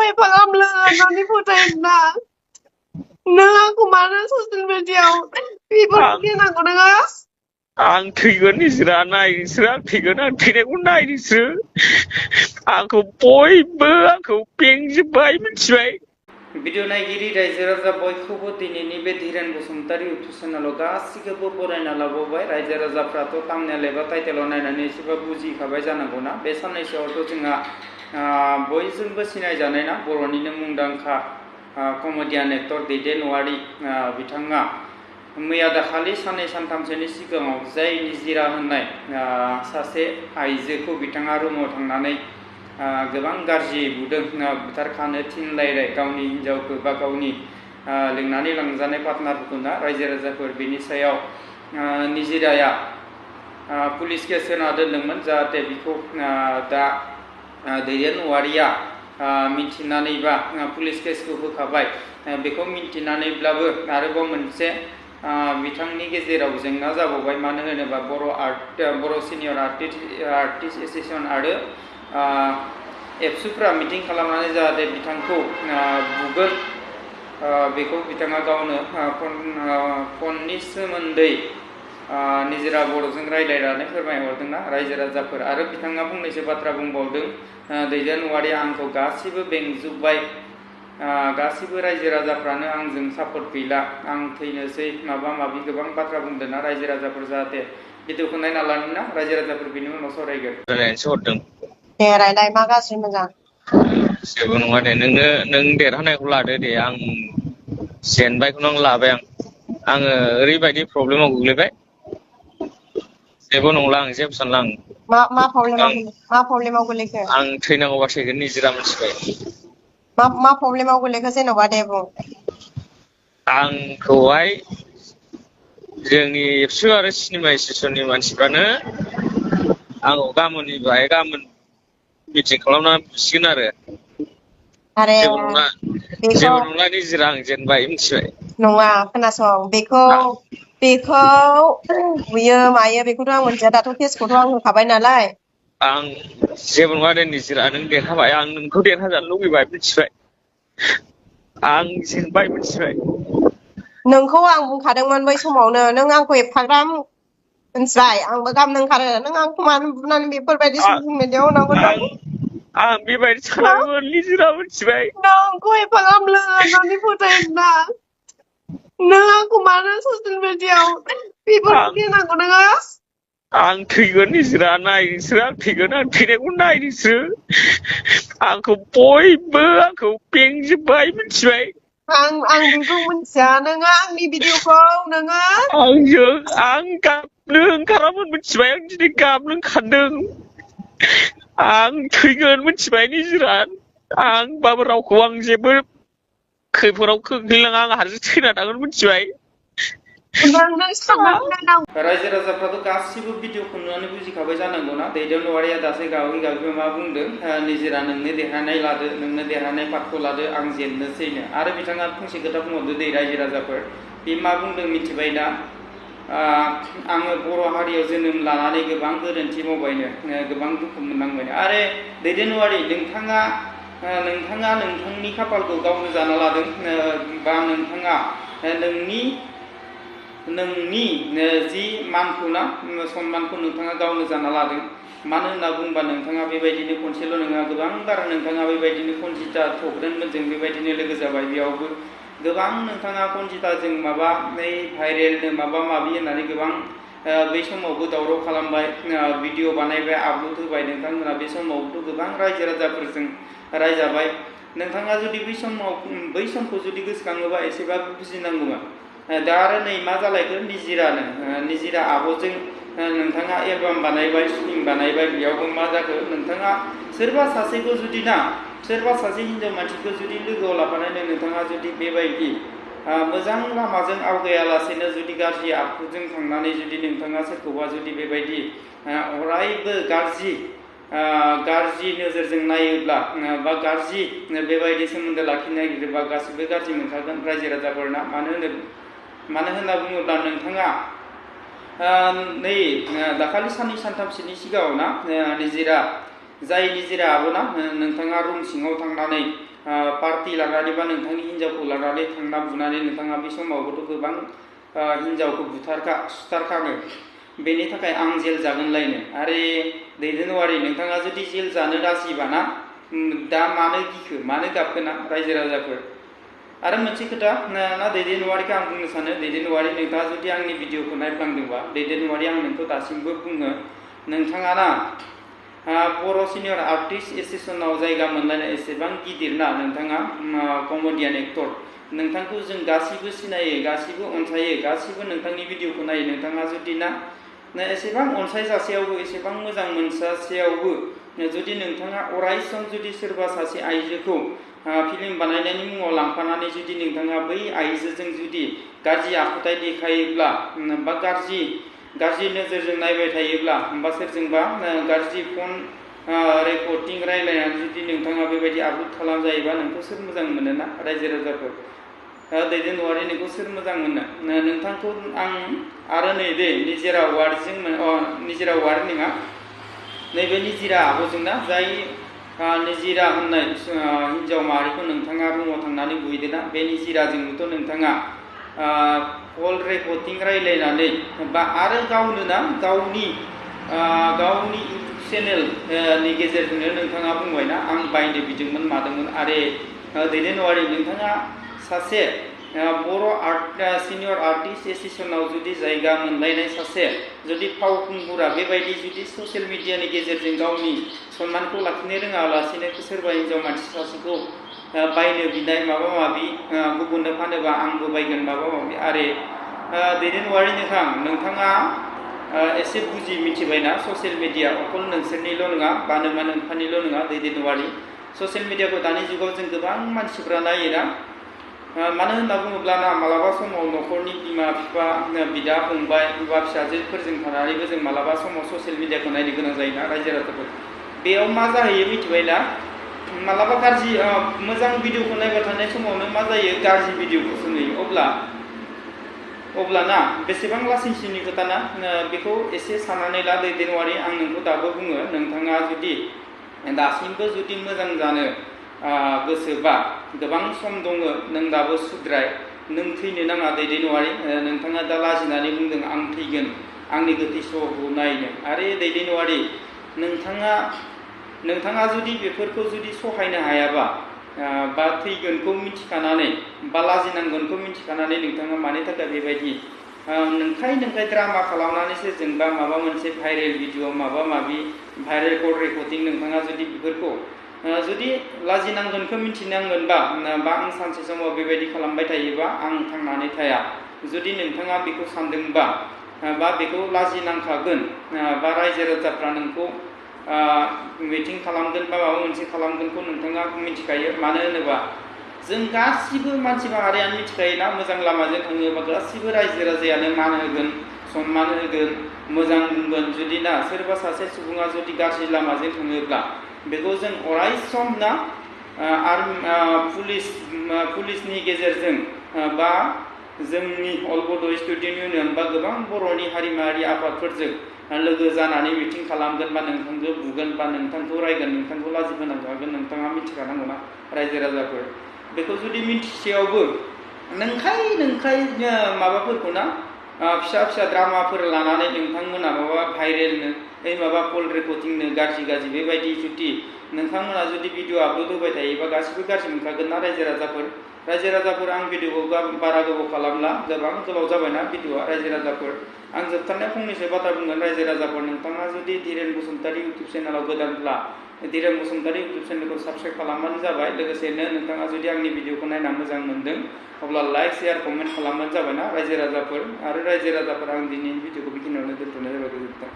एफा गाहामलो होननानै फोथायोना नों आंखौ मानो ससियेल मिडियाआव बेफोरखौ गिनांगौ नोङो आं थैगोन निजिरा नाय नोंसोर आं थैगोन आं थैनायखौ नाय नोंसोर आंखौ बयबो आंखौ बेंजोब्बाय मिथिबाय भिडिअ नायगिरि रायजो राजा बयखौबो दिनैनि बे धीरेन बसुमतारी इउटुब चेनेलाव गासिखौबो बरायना लाबावबाय रायजो राजाफ्राथ' थाम्बनेल एबा टाइटेलाव नायनानै एसेबा बुजिखाबाय जानांगौना बे साननैसोआवथ' जोंहा बयजोंबो सिनायजानाय ना बर'निनो मुंदांखा कमेडियान एक्टर दैदेन औवारी बिथाङा मैया दाखालि साननै सानथामसोनि सिगाङाव जाय निजिरा होननाय सासे आइजोखौ बिथाङा रुमाव थांनानै गोबां गाज्रि बुदों बुथारखानो थिनलायलाय गावनि हिन्जावखौ बा गावनि लिंनानै लांजानाय पार्टनारफोरखौ ना रायजो राजाफोर बिनि सायाव निजिराया पुलिस केस होना दोनदोंमोन जाहाथे बिखौ दा दैदेन औवारिया मिन्थिनानैबा पुलिस केसखौ होखाबाय बेखौ मिन्थिनानैब्लाबो आरोबाव मोनसे बिथांनि गेजेराव जेंना जाबावबाय मानो होनोबा बर' सिनियर आर्टिस्ट एस'सिएशन आरो एबसुफ्रा मिटिं खालामनानै जाहाथे बिथांखौ बुगोन बेखौ बिथाङा गावनो फननि सोमोन्दै निजिरा बर'जों रायज्लायनानै फोरमायहरदोंना रायजो राजाफोर आरो बिथाङा फंनैसो बाथ्रा बुंबावदों दैदेन औवारिया आंखौ गासिबो बेंजोब्बाय गासिबो रायजो राजाफ्रानो आंजों सापर्ट गैला आं थैनोसै माबा माबि गोबां बाथ्रा बुंदों ना रायजो राजाफोर जाहाथे भिडिअखौ नायना लानो ना रायजो राजाफोर बिनि उनाव सावरायगोन हरदों दे रायलाय मा गाज्रि मोजां जेबो नङा दे नों देरहानायखौ लादो दे आं जेनबायखौनो आं लाबाय आङो ओरैबायदि प्रब्लेमाव गोग्लैबाय जेबो नंला आं जेबो सानला मा प्रब्लेमाव गोलैखो आं थैनांगौबा थैगोन निजिरा मिथिबाय मा प्रब्लेमाव गोलैखो जेन'बा दे बुं आंखौहाय जोंनि एबसु आरो सिनेमा स्टेसननि मानसिफ्रानो आंखौ गाबोन मिटिं खालामनानै बुसिगोन आरे जेबो नंला निजिरा आं जेनबाय मिथिबाय नङा खोनासं बेखौ बुयो मायो बेखौथ' आं मोनथिया दाथ' केसखौथ' आं होखाबाय नालाय आं जेबो नङा दे निजिरा नों देरहाबाय आं नोंखौ देरहाजानो लुगैबाय मिथिबाय आं जेनबाय मिथिबाय नोंखौ आं बुंखादोंमोन बै समावनो नों आंखौ एफाग्राब मिथिबाय आंबो गाबनो ओंखारो नों आंखौ मानो बुनानै बेफोरबायदि ससियेल मिडियाआव होनांगौ नों आं बेबायदि सानाखैमोन निजिरा मिथिबाय नोंखौ एफाग्राब लोगो होननानै फोथायोना नों आंखौ मानो ससियेल मिडियाआव बेफोरखौ गिनांगौ नोङो आं थैगोन निजिरा नाय नोंसोर आं थैगोन आं थैनायखौ नाय नोंसोर आंखौ बयबो आंखौ बेंजोब्बाय मिथिबाय आं बेखौ मिथिया नोङो आंनि भिडिअखौ नोङो आं गाबनो ओंखारामोन मिथिबाय आं दिनै गाबनो ओंखारदों आं थैगोन मिथिबाय निजिरा आंबाबो रावखौ आं जेबो खैफोदाव खोख्लैलाङा आं हारसिं थैना थागोन मिथिबाय रायजो राजाफ्राथ' गासिबो भिडिअखौ नुनानै बुजिखाबाय जानांगौना दैदेन औवारिया दासो गाबै गाबै मा बुंदों निजिरा नोंनो देरहानाय लादो नोंनो देरहानाय पार्टखौ लादो आं जेननोसैनो आरो बिथाङा फंसे खोथा बुंहरदो दै रायजो राजाफोर बे मा बुंदों मिथिबाय दा आङो बर' हारियाव जोनोम लानानै गोबां गोरोन्थि मावबायनो गोबां दुखु मोननांबायनो आरो दैदेन औवारि नोंथाङा नोंथांनि खाफालखौ गावनो जाना लादों बा नोंथाङा नोंनि जि मानखौ ना सनमानखौ नोंथाङा गावनो जाना लादों मानो होनना बुंबा नोंथाङा बेबायदिनो खनसेल' नङा गोबांबार नोंथाङा बेबायदिनो कनजिता थब्रेनमोनजों बेबायदिनो लोगो जाबाय बेयावबो गोबां नोंथाङा कनजिताजों माबा भाइरेलनो माबा माबि होननानै गोबां बै समावबो दावराव खालामबाय भिडिअ बानायबाय आपल'ड होबाय नोंथांमोना बे समावबोथ' गोबां रायजो राजाफोरजों रायजाबाय नोंथाङा जुदि बै समखौ जुदि गोसोखाङोबा एसेबाबो बुजिनांगौमोन दा आरो नै मा जालायखो निजिरा आब'जों नोंथाङा एलबाम बानायबाय शुटिं बानायबाय बेयावबो मा जाखो नोंथाङा सोरबा सासेखौ जुदि सोरबा सासे हिनजाव मानसिखौ जुदि लोगोआव लाफानानै नोंथाङा जुदि बेबायदि मोजां लामाजों आवगायालासेनो जुदि गाज्रि आखुजों थांनानै जुदि नोंथाङा सोरखौबा जुदि बेबायदि अरायबो गाज्रि नोजोरजों नायोब्ला बा गाज्रि बेबायदि सोमोन्दो लाखिनो नागिरोबा गासिबो गाज्रि मोनखागोन रायजो राजाफोरना मानो होनना बुङोब्ला नोंथाङा नै दाखालि साननै सानथामसोनि सिगाङाव ना निजिरा जाय निजिराबो ना नोंथाङा रुम सिङाव थांनानै पार्टि लानानै बा नोंथांनि हिन्जावखौ लानानै थांना बुनानै नोंथाङा बे समावबोथ' गोबां हिन्जावखौ सुथारखाङो बेनि थाखाय आं जेल जागोनलायनो आरे दैदेनवारि नोंथाङा जुदि जेल जानो राजिबा ना दा मानो गिखो मानो गाबखोना रायजो राजाफोर आरो मोनसे खोथा ना दैदेनवारिखौ आं बुंनो सानो दैदेनवारि नोंथाङा जुदि आंनि भिडिअखौ नायफ्लांदोंबा दैदेनवारि आं नोंखौ दासिमबो बुङो नोंथाङा ना बर' सिनियर आर्टिस्ट एसोसिएसनाव जायगा मोनलायनाय एसेबां गिदिर ना नोंथाङा कमेडियान एक्टर नोंथांखौ जों गासिबो सिनायो गासिबो अनसायो गासिबो नोंथांनि भिडिअखौ नायो नोंथाङा जुदि ना एसेबां अनसायजासेयावबो एसेबां मोजां मोनसासेयावबो जुदि नोंथाङा अराय सम जुदि सोरबा सासे आइजोखौ फिल्म बानायनायनि मुङाव लांफानानै जुदि नोंथाङा बै आइजोजों जुदि गाज्रि आखुथाय देखायोब्ला बा गाज्रि नोजोरजों नायबाय थायोब्ला बा सोरजोंबा गाज्रि फन रेकर्डिं रायलायनानै जुदि नोंथाङा बेबायदि आपल'ड खालामजायोबा नोंखौ सोर मोजां मोनो ना रायजो राजाफोर दैदेनवारि नोंखौ सोर मोजां मोनो नोंथांखौ आं आरो नै दे निजिरा वार्डजों निजिरा वार्ड नङा नैबे निजिरा आब'जोंना जाय निजिरा होननाय हिन्जाव माहारिखौ नोंथाङा रुमाव थांनानै बुहैदोंना बे निजिराजोंबोथ' नोंथाङा कल रेकर्डिं रायलायनानै बा आरो गावनो ना गावनि इउटुब चेनेलनि गेजेरजोंनो नोंथाङा बुंबायना आं बायनो बिदोंमोन मादोंमोन आरे दैदेनवारि नोंथाङा सासे बर' सिनियर आर्टिस्ट एसोसिएसनाव जुदि जायगा मोनलायनाय सासे जुदि फावखुंगुरा बेबायदि जुदि ससियेल मिडियानि गेजेरजों गावनि सन्मानखौ लाखिनो रोङालासिनो सोरबा हिन्जाव मानसि सासेखौ बायनो बिनाय माबा माबि गुबुननो फानोबा आंबो बायगोन माबा माबि आरे दैदेनवारि नोंथाङा एसे बुजि मिथिबायना ससियेल मिडिया अकल नोंसोरनिल' नङा बा नोंथांनिल' नङा दैदेनवारि ससियेल मिडियाखौ दानि जुगाव जों गोबां मानसिफ्रा नायोना मानो होनना बुङोब्ला ना मालाबा समाव न'खरनि बिमा बिफा बिदा फंबाय बा फिसाजोफोरजों थानानैबो जों मालाबा समाव ससियेल मिडियाखौ नायनो गोनां जायोना रायजो राजाफोर बेयाव मा जाहैयो मिथिबायना मालाबा गाज्रि मोजां भिडिअखौ नायबाय थानाय समावनो मा जायो गाज्रि भिडिअखौसो नुयो अब्लाना बेसेबां लासिंसिंनि खोथा ना बेखौ एसे साननानै ला दैदेनवारि आं नोंखौ दाबो बुङो नोंथाङा जुदि दासिमबो जुदि मोजां जानो गोसोबा गोबां सम दङ नों दाबो सुद्राय नों थैनो नाङा दैदेनवारि नोंथाङा दा लाजिनानै बुंदों आं थैगोन आंनि गोथै सहखौ नायनो आरे दैदेनवारि नोंथाङा जुदि बेफोरखौ जुदि सहायनो हायाबा बा थैगोनखौ मिथिखानानै बा लाजिनांगोनखौ मिथिखानानै नोंथाङा मानि थाखाय बेबायदि नंखाय ड्रामा खालामनानै सोरजोंबा माबा मोनसे भाइरेल भिडिअ माबा माबि भाइरेल कल रेकर्डिं नोंथाङा जुदि बेफोरखौ जुदि लाजिनांगोनखौ मिथिनांगोनबा आं सानसे समाव बेबायदि खालामबाय थायोबा आं थांनानै थाया जुदि नोंथाङा बेखौ सानदोंबा बा बेखौ लाजिनांखागोन बा रायजो राजाफ्रा नोंखौ मिटिं खालामगोन बा माबा मोनसे खालामगोनखौ नोंथाङा मिथिखायो मानो होनोबा जों गासिबो मानसि माहारियानो मिथिखायोना मोजां लामाजों थाङोबा गासिबो रायजो राजायानो मान होगोन सन्मान होगोन मोजां बुंगोन जुदि ना सोरबा सासे सुबुङा जुदि गाज्रि लामाजों थाङोब्ला बेखौ जों अराय सम ना पुलिसनि गेजेरजों बा जोंनि अल बड' स्टुडेन्ट इउनियन बा गोबां बर'नि हारिमायारि आफादफोरजों लोगो जानानै मिटिं खालामगोन बा नोंथांखौ बुगोन बा नोंथांखौ रायगोन नोंथांखौ लाजिफोनांखागोन नोंथाङा मिथिखानांगौना रायजो राजाफोर बेखौ जुदि मिथिसेयावबो नंखाय माबाफोरखौ ना फिसा ड्रामाफोर लानानै नोंथांमोना माबा भाइरेलनो माबा कल रेकर्डिंनो गाज्रि बेबायदि जुदि नोंथांमोना जुदि भिडिअ आपल'ड होबाय थायोबा गासिबो गाज्रि मोनखागोन ना रायजो राजाफोर आं भिडिअखौ बारा गोबाव खालामला गोबां गोलाव जाबायना भिडिअआ रायजो राजाफोर आं जोबथारनाय फंनैसो बाथ्रा बुंगोन रायजो राजाफोर नोंथाङा जुदि धीरेन बसुमतारी इउटुब चेनेलाव गोदानब्ला धीरेन बसुमतारी इउटुब चेनेलखौ साबस्क्राइब खालामबानो जाबाय लोगोसेनो नोंथाङा जुदि आंनि भिडिअखौ नायना मोजां मोनदों अब्ला लाइक शेयार कमेन्ट खालामबानो जाबायना रायजो राजाफोर आं दिनैनि भिडिअखौ बेखिनियावनो दोनथ'नाय जाबाय गोजोन्थों।